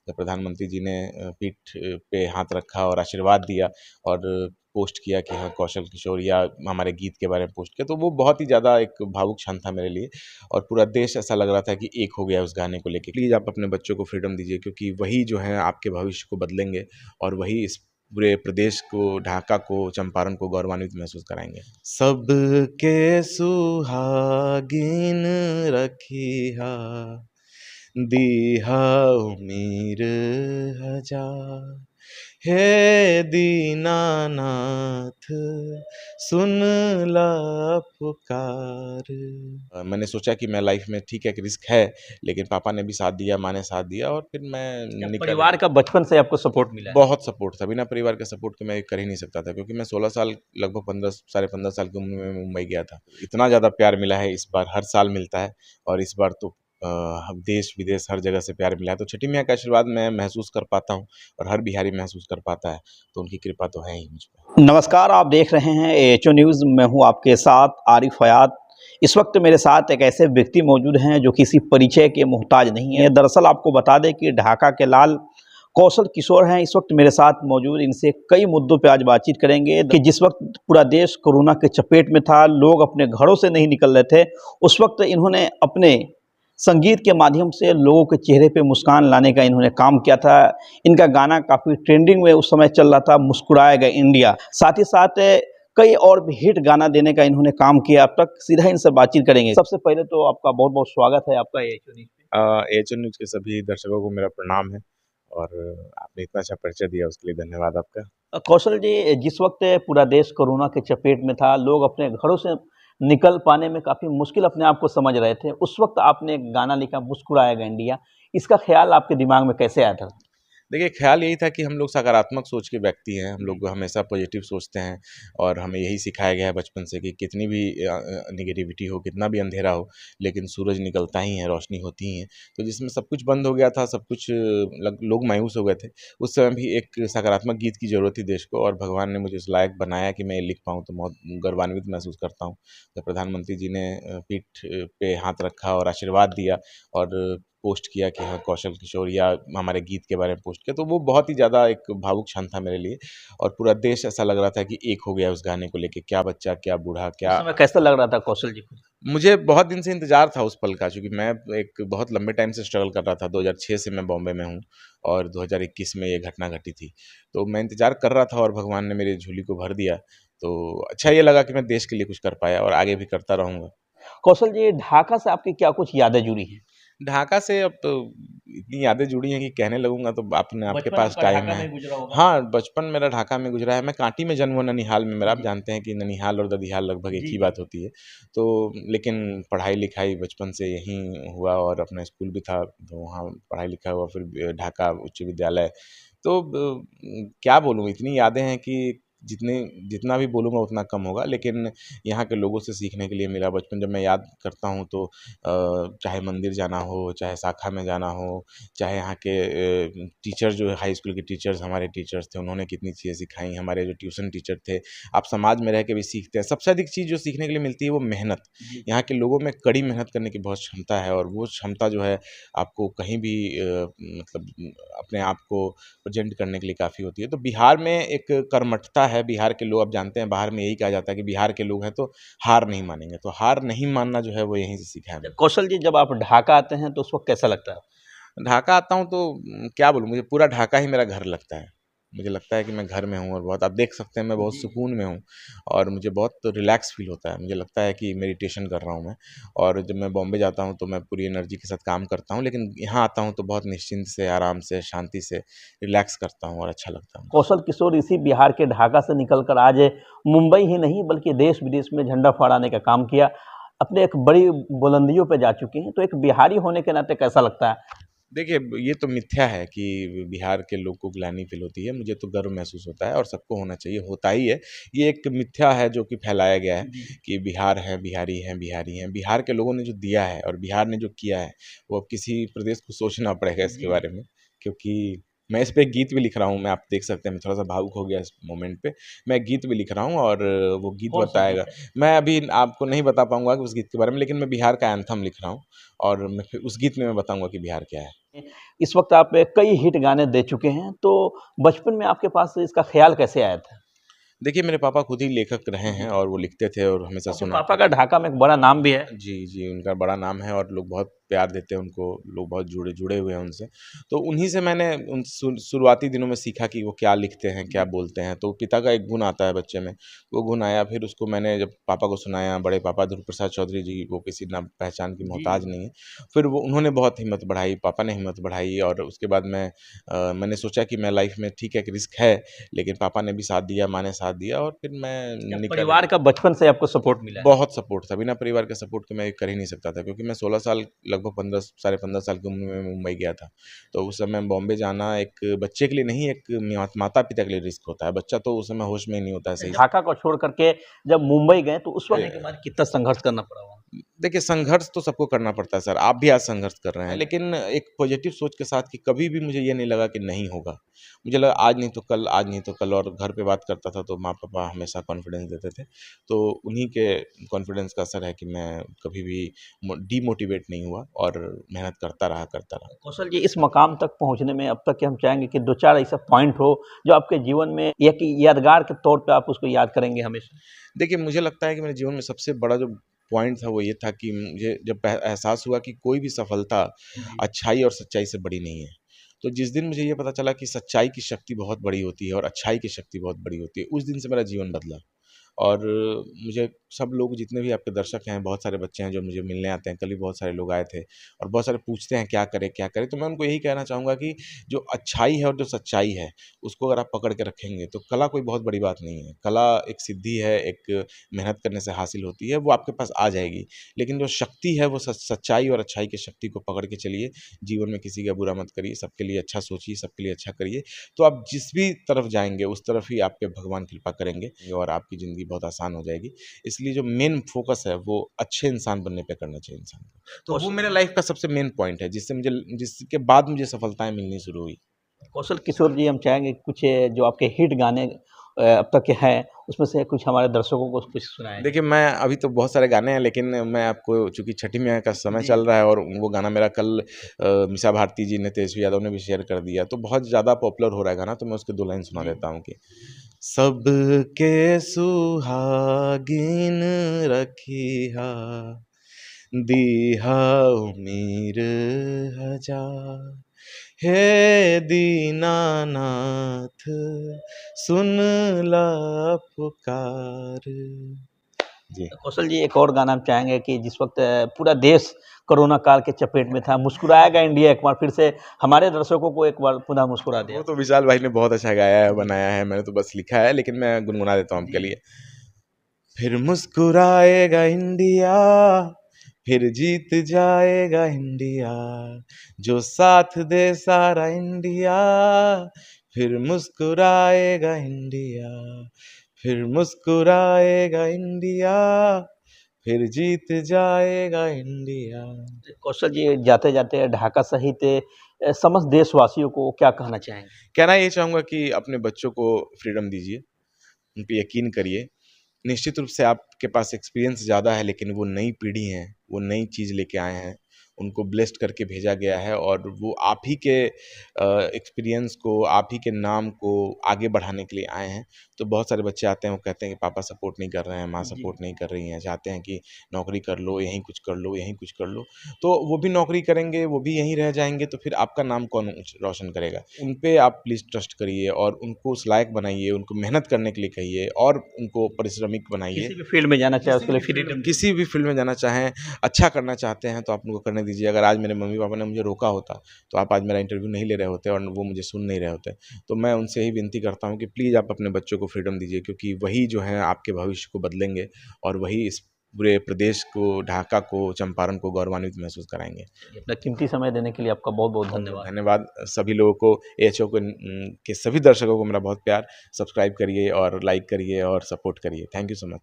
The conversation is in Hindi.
जब प्रधानमंत्री जी ने पीठ पे हाथ रखा और आशीर्वाद दिया और पोस्ट किया कि हाँ कौशल किशोर या हमारे गीत के बारे में पोस्ट किया, तो वो बहुत ही ज़्यादा एक भावुक क्षण था मेरे लिए। और पूरा देश ऐसा लग रहा था कि एक हो गया उस गाने को लेके। प्लीज़ आप अपने बच्चों को फ्रीडम दीजिए, क्योंकि वही जो है आपके भविष्य को बदलेंगे और वही इस पूरे प्रदेश को, ढाका को, चंपारण को गौरवान्वित महसूस कराएंगे। सबके सुहागिन रखिहा, दीहा उमीर हजार, हे दीनानाथ सुन ला पुकार। मैंने सोचा कि मैं लाइफ में ठीक है कि रिस्क है, लेकिन पापा ने भी साथ दिया, माँ ने साथ दिया और फिर मैं निकल। परिवार का बचपन से आपको सपोर्ट मिला है? बहुत सपोर्ट था, बिना परिवार के सपोर्ट के मैं कर ही नहीं सकता था, क्योंकि मैं 16 साल, लगभग 15 साढ़े 15 साल की उम्र में मुंबई गया था। इतना ज़्यादा प्यार मिला है इस बार, हर साल मिलता है और इस बार तो देश विदेश हर जगह से प्यार मिला है। तो छठी मैया का आशीर्वाद मैं महसूस कर पाता हूँ और हर बिहारी महसूस कर पाता है, तो उनकी कृपा तो है ही मुझ पे। नमस्कार, आप देख रहे हैं एएचओ न्यूज़। मैं हूं आपके साथ आरिफ फयाद। इस वक्त मेरे साथ एक ऐसे व्यक्ति मौजूद हैं जो किसी परिचय के मोहताज नहीं है। दरअसल आपको बता दें कि ढाका के लाल कौशल किशोर हैं इस वक्त मेरे साथ मौजूद। इनसे कई मुद्दों पे आज बातचीत करेंगे कि जिस वक्त पूरा देश कोरोना के चपेट में था, लोग अपने घरों से नहीं निकल रहे थे, उस वक्त इन्होंने अपने संगीत के माध्यम से लोगों के चेहरे पे मुस्कान लाने का इन्होंने काम किया था। इनका गाना काफ़ी ट्रेंडिंग में उस समय चल रहा था, मुस्कुराएगा इंडिया। साथ ही साथ कई और भी हिट गाना देने का इन्होंने काम किया। अब तक सीधा इनसे बातचीत करेंगे। सबसे पहले तो आपका बहुत बहुत स्वागत है आपका एएचओ न्यूज़ पे। एएचओ न्यूज़ के सभी दर्शकों को मेरा प्रणाम है और आपने इतना अच्छा परिचय दिया उसके लिए धन्यवाद आपका। कौशल जी, जिस वक्त पूरा देश कोरोना के चपेट में था, लोग अपने घरों से निकल पाने में काफ़ी मुश्किल अपने आप को समझ रहे थे, उस वक्त आपने एक गाना लिखा मुस्कुराएगा इंडिया। इसका ख्याल आपके दिमाग में कैसे आया था? देखिए, ख़्याल यही था कि हम लोग सकारात्मक सोच के व्यक्ति हैं, हम लोग हमेशा पॉजिटिव सोचते हैं और हमें यही सिखाया गया है बचपन से कि कितनी भी नेगेटिविटी हो, कितना भी अंधेरा हो, लेकिन सूरज निकलता ही है, रोशनी होती ही है। तो जिसमें सब कुछ बंद हो गया था, सब कुछ लग लोग मायूस हो गए थे, उस समय भी एक सकारात्मक गीत की ज़रूरत थी देश को और भगवान ने मुझे इस लायक बनाया कि मैं ये लिख पाऊँ, तो बहुत गौरवान्वित महसूस करता हूँ। जब प्रधानमंत्री जी ने पीठ पे हाथ रखा और आशीर्वाद दिया और पोस्ट किया कि हाँ कौशल किशोर या हमारे गीत के बारे में पोस्ट किया, तो वो बहुत ही ज़्यादा एक भावुक क्षण था मेरे लिए और पूरा देश ऐसा लग रहा था कि एक हो गया उस गाने को लेके। क्या बच्चा, क्या बूढ़ा, उस क्या। समय कैसा लग रहा था कौशल जी को? मुझे बहुत दिन से इंतज़ार था उस पल का, क्योंकि मैं एक बहुत लंबे टाइम से स्ट्रगल कर रहा था। 2006 से मैं बॉम्बे में हूँ और 2021 में ये घटना घटी थी। तो मैं इंतज़ार कर रहा था और भगवान ने मेरी झोली को भर दिया। तो अच्छा ये लगा कि मैं देश के लिए कुछ कर पाया और आगे भी करता रहूँगा। कौशल जी, ढाका से आपकी क्या कुछ यादें जुड़ी हैं? ढाका से अब तो इतनी यादें जुड़ी हैं कि कहने लगूँगा तो आपने आपके बचपन पास आपका टाइम ढाका है। में गुजरा होगा। हाँ, बचपन मेरा ढाका में गुज़रा है। मैं कांटी में जन्म हुआ, ननिहाल में मेरा। आप जी। जानते हैं कि ननिहाल और ददिहाल लगभग एक जी, ही जी। बात होती है। तो लेकिन पढ़ाई-लिखाई बचपन से यहीं हुआ और अपना स्कूल भी था, तो वहाँ पढ़ाई-लिखाई हुआ। फिर ढाका उच्च विद्यालय। तो क्या बोलूँ, इतनी यादें हैं कि जितने जितना भी बोलूँगा उतना कम होगा। लेकिन यहाँ के लोगों से सीखने के लिए मिला। बचपन जब मैं याद करता हूँ तो चाहे मंदिर जाना हो, चाहे शाखा में जाना हो, चाहे यहाँ के टीचर जो है, हाई स्कूल के टीचर्स, हमारे टीचर्स थे, उन्होंने कितनी चीज़ें सिखाई। हमारे जो ट्यूशन टीचर थे, आप समाज में रह के भी सीखते हैं। सबसे अधिक चीज़ जो सीखने के लिए मिलती है वो मेहनत। जी। यहाँ के लोगों में कड़ी मेहनत करने की बहुत क्षमता है और वो क्षमता जो है आपको कहीं भी मतलब अपने आप को प्रेज़ेंट करने के लिए काफ़ी होती है। तो बिहार में एक कर्मठता है, बिहार के लोग, आप जानते हैं बाहर में यही कहा जाता है कि बिहार के लोग हैं तो हार नहीं मानेंगे। तो हार नहीं मानना जो है वो यहीं से सीखा है मैंने। कौशल जी, जब आप ढाका आते हैं तो उस वक़्त कैसा लगता है? ढाका आता हूँ तो क्या बोलूँ, मुझे पूरा ढाका ही मेरा घर लगता है। मुझे लगता है कि मैं घर में हूँ और बहुत, आप देख सकते हैं मैं बहुत जी। सुकून में हूँ और मुझे बहुत रिलैक्स फ़ील होता है। मुझे लगता है कि मेडिटेशन कर रहा हूँ मैं। और जब मैं बॉम्बे जाता हूँ तो मैं पूरी एनर्जी के साथ काम करता हूँ, लेकिन यहाँ आता हूँ तो बहुत निश्चिंत से, आराम से, शांति से रिलैक्स करता हूँ और अच्छा लगता है मुझे। कौशल किशोर इसी बिहार के ढाका से निकलकर आज मुंबई ही नहीं बल्कि देश-विदेश में झंडा फहराने का काम किया। अपने एक बड़ी बुलंदियों पे जा चुके हैं, तो एक बिहारी होने के नाते कैसा लगता है? देखिए, ये तो मिथ्या है कि बिहार के लोग को ग्लानि फ़ील होती है। मुझे तो गर्व महसूस होता है और सबको होना चाहिए, होता ही है। ये एक मिथ्या है जो कि फैलाया गया है जी। कि बिहार है, बिहारी हैं, बिहारी हैं। बिहार के लोगों ने जो दिया है और बिहार ने जो किया है, वो अब किसी प्रदेश को सोचना पड़ेगा इसके जी। बारे में, क्योंकि मैं इस पे एक गीत भी लिख रहा हूँ, मैं आप देख सकते हैं, मैं थोड़ा-सा भावुक हो गया इस मोमेंट पे। मैं एक गीत भी लिख रहा हूँ और वो गीत कौन सा गीत बताएगा। है? मैं अभी आपको नहीं बता पाऊँगा कि उस गीत के बारे में, लेकिन मैं बिहार का एंथम लिख रहा हूँ और मैं फिर उस गीत में मैं बताऊँगा कि बिहार क्या है। इस वक्त आप कई हिट गाने दे चुके हैं, तो बचपन में आपके पास इसका ख्याल कैसे आया था? देखिए, मेरे पापा खुद ही लेखक रहे जी। हैं और वो लिखते थे और हमेशा आपके सुनाते पापा का थे। ढाका में एक बड़ा नाम भी है। जी, जी, उनका बड़ा नाम है और लोग बहुत प्यार देते हैं उनको, लोग बहुत जुड़े हुए हैं उनसे। तो उन्हीं से मैंने उन शुरुआती दिनों में सीखा कि वो क्या लिखते हैं, क्या बोलते हैं। तो पिता का एक गुण आता है बच्चे में, वो गुण आया, फिर उसको मैंने जब पापा को सुनाया, बड़े पापा ध्रुव प्रसाद चौधरी जी, वो किसी ना पहचान की जी, मोहताज नहीं है। फिर वो उन्होंने बहुत हिम्मत बढ़ाई, पापा ने हिम्मत बढ़ाई और उसके बाद मैंने सोचा कि मैं लाइफ़ में ठीक है कि रिस्क है, लेकिन पापा ने भी साथ दिया, माँ ने साथ दिया और फिर मैं क्या निकल परिवार का बचपन से आपको सपोर्ट मिला है? बहुत सपोर्ट था, बिना परिवार के सपोर्ट के मैं ये कर ही नहीं सकता था क्योंकि मैं 16 साल लगभग 15 साढ़े 15 साल की उम्र में मुंबई गया था। तो उस समय बॉम्बे जाना एक बच्चे के लिए नहीं, एक माता-पिता के लिए रिस्क होता है। बच्चा तो उस समय होश में ही नहीं होता है सही से। ढाका को छोड़ करके जब मुंबई गए तो उस वक्त के बाद कितना संघर्ष करना पड़ा वहाँ? देखिए, संघर्ष तो सबको करना पड़ता है सर, आप भी आज संघर्ष कर रहे हैं, लेकिन एक पॉज़िटिव सोच के साथ कि कभी भी मुझे ये नहीं लगा कि नहीं होगा। मुझे लगा आज नहीं तो कल, आज नहीं तो कल और घर पे बात करता था तो माँ-पापा हमेशा कॉन्फिडेंस देते थे। तो उन्हीं के कॉन्फिडेंस का असर है कि मैं कभी भी डीमोटिवेट नहीं हुआ और मेहनत करता रहा, करता रहा। कौशल जी, इस मकाम तक पहुँचने में अब तक के हम चाहेंगे कि 2-4 ऐसा पॉइंट हो जो आपके जीवन में एक यादगार के तौर पे आप उसको याद करेंगे हमेशा? देखिए, मुझे लगता है कि मेरे जीवन में सबसे बड़ा जो पॉइंट था वो ये था कि मुझे जब एहसास हुआ कि कोई भी सफलता जी। अच्छाई और सच्चाई से बड़ी नहीं है। तो जिस दिन मुझे ये पता चला कि सच्चाई की शक्ति बहुत बड़ी होती है और अच्छाई की शक्ति बहुत बड़ी होती है, उस दिन से मेरा जीवन बदला। और मुझे सब लोग जितने भी आपके दर्शक हैं, बहुत सारे बच्चे हैं जो मुझे मिलने आते हैं, कल भी बहुत सारे लोग आए थे और बहुत सारे पूछते हैं क्या करें, क्या करें? तो मैं उनको यही कहना चाहूँगा कि जो अच्छाई है और जो सच्चाई है, उसको अगर आप पकड़ के रखेंगे तो कला कोई बहुत बड़ी बात नहीं है। कला एक सिद्धि है, एक मेहनत करने से हासिल होती है, वो आपके पास आ जाएगी। लेकिन जो शक्ति है वो सच्चाई और अच्छाई की शक्ति को पकड़ के चलिए, जीवन में किसी का बुरा मत करिए, सबके लिए अच्छा सोचिए, सबके लिए अच्छा करिए। तो आप जिस भी तरफ जाएँगे, उस तरफ ही आप पे भगवान कृपा करेंगे और आपकी ज़िंदगी बहुत आसान हो जाएगी। इसलिए जो मेन फ़ोकस है, वो अच्छे इंसान बनने पे करना चाहिए इंसान को। तो वो मेरे लाइफ़ का सबसे मेन पॉइंट है, जिसके बाद मुझे सफलताएँ मिलनी शुरू हुई। कौशल किशोर जी, हम चाहेंगे कुछ जो आपके हिट गाने अब तक के हैं, उसमें से कुछ हमारे दर्शकों को कुछ सुनाएँ। देखिए, मैं अभी तो बहुत सारे गाने हैं, लेकिन मैं आपको चूँकि छठी मैया का समय जी। चल रहा है और वो गाना मेरा कल मीसा भारती जी ने, तेजस्वी यादव ने भी शेयर कर दिया, तो बहुत ज़्यादा पॉपुलर हो रहा है गाना, तो मैं उसके 2 लाइन सुना जी। देता हूँ कि सबके सुहागिन रखिहा, दीहा उमीर हजार। हे दीनानाथ सुन ला पुकार। जी। कौशल जी, एक और गाना हम चाहेंगे कि जिस वक़्त पूरा देश कोरोना काल के चपेट में था, मुस्कुराएगा इंडिया एक बार फिर से हमारे दर्शकों को एक बार पुनः मुस्कुरा दिया। वो तो विशाल भाई ने बहुत अच्छा गाया है, जी। बनाया है, मैंने तो बस लिखा है, लेकिन मैं गुनगुना देता हूँ आपके जी। लिए। फिर मुस्कुराएगा इंडिया, फिर जीत जाएगा इंडिया, जो साथ दे सारा इंडिया, फिर मुस्कुराएगा इंडिया, फिर मुस्कुराएगा इंडिया, फिर जीत जाएगा इंडिया। कौशल जी, जाते-जाते ढाका सहित समस्त देशवासियों को क्या कहना चाहेंगे? कहना ये चाहूँगा कि अपने बच्चों को फ्रीडम दीजिए, उन पे यकीन करिए। निश्चित रूप से आपके पास एक्सपीरियंस ज़्यादा है, लेकिन वो नई पीढ़ी है, वो नई चीज़ लेके आए हैं, उनको ब्लेस्ड करके भेजा गया है और वो आप ही के एक्सपीरियंस को, आप ही के नाम को आगे बढ़ाने के लिए आए हैं। तो बहुत सारे बच्चे आते हैं, वो कहते हैं कि पापा सपोर्ट नहीं कर रहे हैं, माँ जी। सपोर्ट नहीं कर रही हैं, चाहते हैं कि नौकरी कर लो, यहीं कुछ कर लो, यहीं कुछ कर लो। तो वो भी नौकरी करेंगे, वो भी यहीं रह जाएँगे, तो फिर आपका नाम कौन रोशन करेगा? उन पे आप प्लीज़ ट्रस्ट करिए और उनको उस लायक बनाइए, उनको मेहनत करने के लिए कहिए और उनको पारिश्रमिक बनाइए। किसी भी फ़ील्ड में जाना चाहे उसके लिए फ्रीडम किसी भी फ़ील्ड में जाना चाहें, अच्छा करना चाहते हैं तो आप उनको करने दीजिए। अगर आज मेरे मम्मी-पापा ने मुझे रोका होता, तो आप आज मेरा इंटरव्यू नहीं ले रहे होते और वो मुझे सुन नहीं रहे होते। तो मैं उनसे यही विनती करता हूँ कि प्लीज़ आप अपने बच्चों को फ्रीडम दीजिए क्योंकि वही जो है आपके भविष्य को बदलेंगे और वही इस पूरे प्रदेश को, ढाका को, चंपारण को गौरवान्वित महसूस कराएँगे। अपना कीमती समय देने के लिए आपका बहुत-बहुत धन्यवाद। धन्यवाद सभी लोगों को, एएचओ के सभी दर्शकों को मेरा बहुत प्यार। सब्सक्राइब करिए और लाइक करिए और सपोर्ट करिए। Thank you so much.